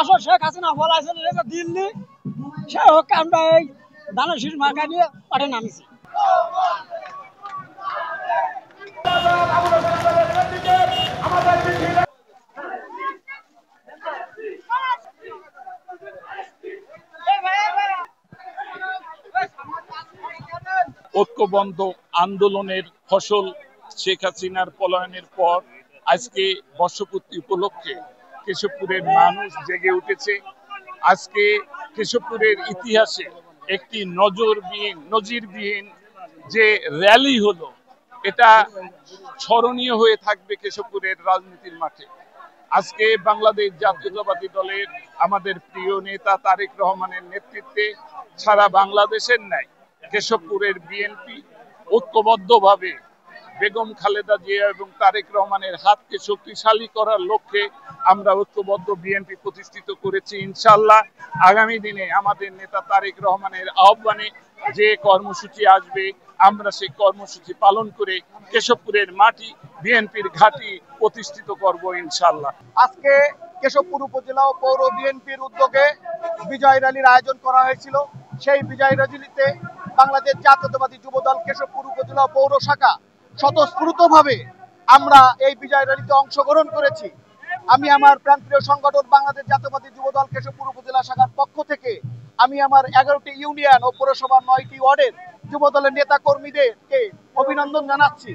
আসল শেখ হাসিনা বলাইছিল যে দিল্লি সে হোক আমরা এই ধানের শীষ মার্কা নিয়ে পাঠে নামিছি। ঐক্যবদ্ধ আন্দোলনের ফসল শেখ হাসিনার পলায়নের পর আজকে বর্ষপূর্তি উপলক্ষে কেশবপুরের মানুষ জেগে উঠেছে। আজকে কেশবপুরের ইতিহাসে একটি নজিরবিহীন যে র্যালি হলো, এটা স্মরণীয় হয়ে থাকবে কেশবপুরের রাজনীতির মাঠে। আজকে বাংলাদেশ জাতীয়তাবাদী দলের আমাদের প্রিয় নেতা তারেক রহমানের নেতৃত্বে সারা বাংলাদেশের ন্যায় কেশবপুরের বিএনপি ঐক্যবদ্ধভাবে বেগম খালেদা জিয়া এবং তারেক রহমানের হাতকে শক্তিশালী করার লক্ষ্যে আমরা ঐক্যবদ্ধ বিএনপি প্রতিষ্ঠিত করেছি। ইনশাআল্লাহ আগামী দিনে আমাদের নেতা তারেক রহমানের আহ্বানে যে কর্মসূচি আসবে আমরা সেই কর্মসূচি পালন করে কেশবপুরের মাটি বিএনপির ঘাঁটি প্রতিষ্ঠিত করব ইনশাআল্লাহ। আজকে কেশবপুর উপজেলা ও পৌর বিএনপির উদ্যোগে বিজয় র্যালির আয়োজন করা হয়েছিল। সেই বিজয় র্যালিতে বাংলাদেশ জাতীয়তাবাদী যুবদল কেশবপুর উপজেলা পৌর শাখা স্বতঃস্ফূর্তভাবে আমরা এই বিজয় র্যালিতে অংশগ্রহণ করেছি। আমি আমার প্রান্তীয় সংগঠন বাংলাদেশ জাতীয়তাবাদী যুবদল কেশবপুর উপজেলা শাখার পক্ষ থেকে আমি আমার 11টি ইউনিয়ন ও পৌরসভার 9টি ওয়ার্ডের যুবদলের নেতা কর্মীদেরকে অভিনন্দন জানাচ্ছি।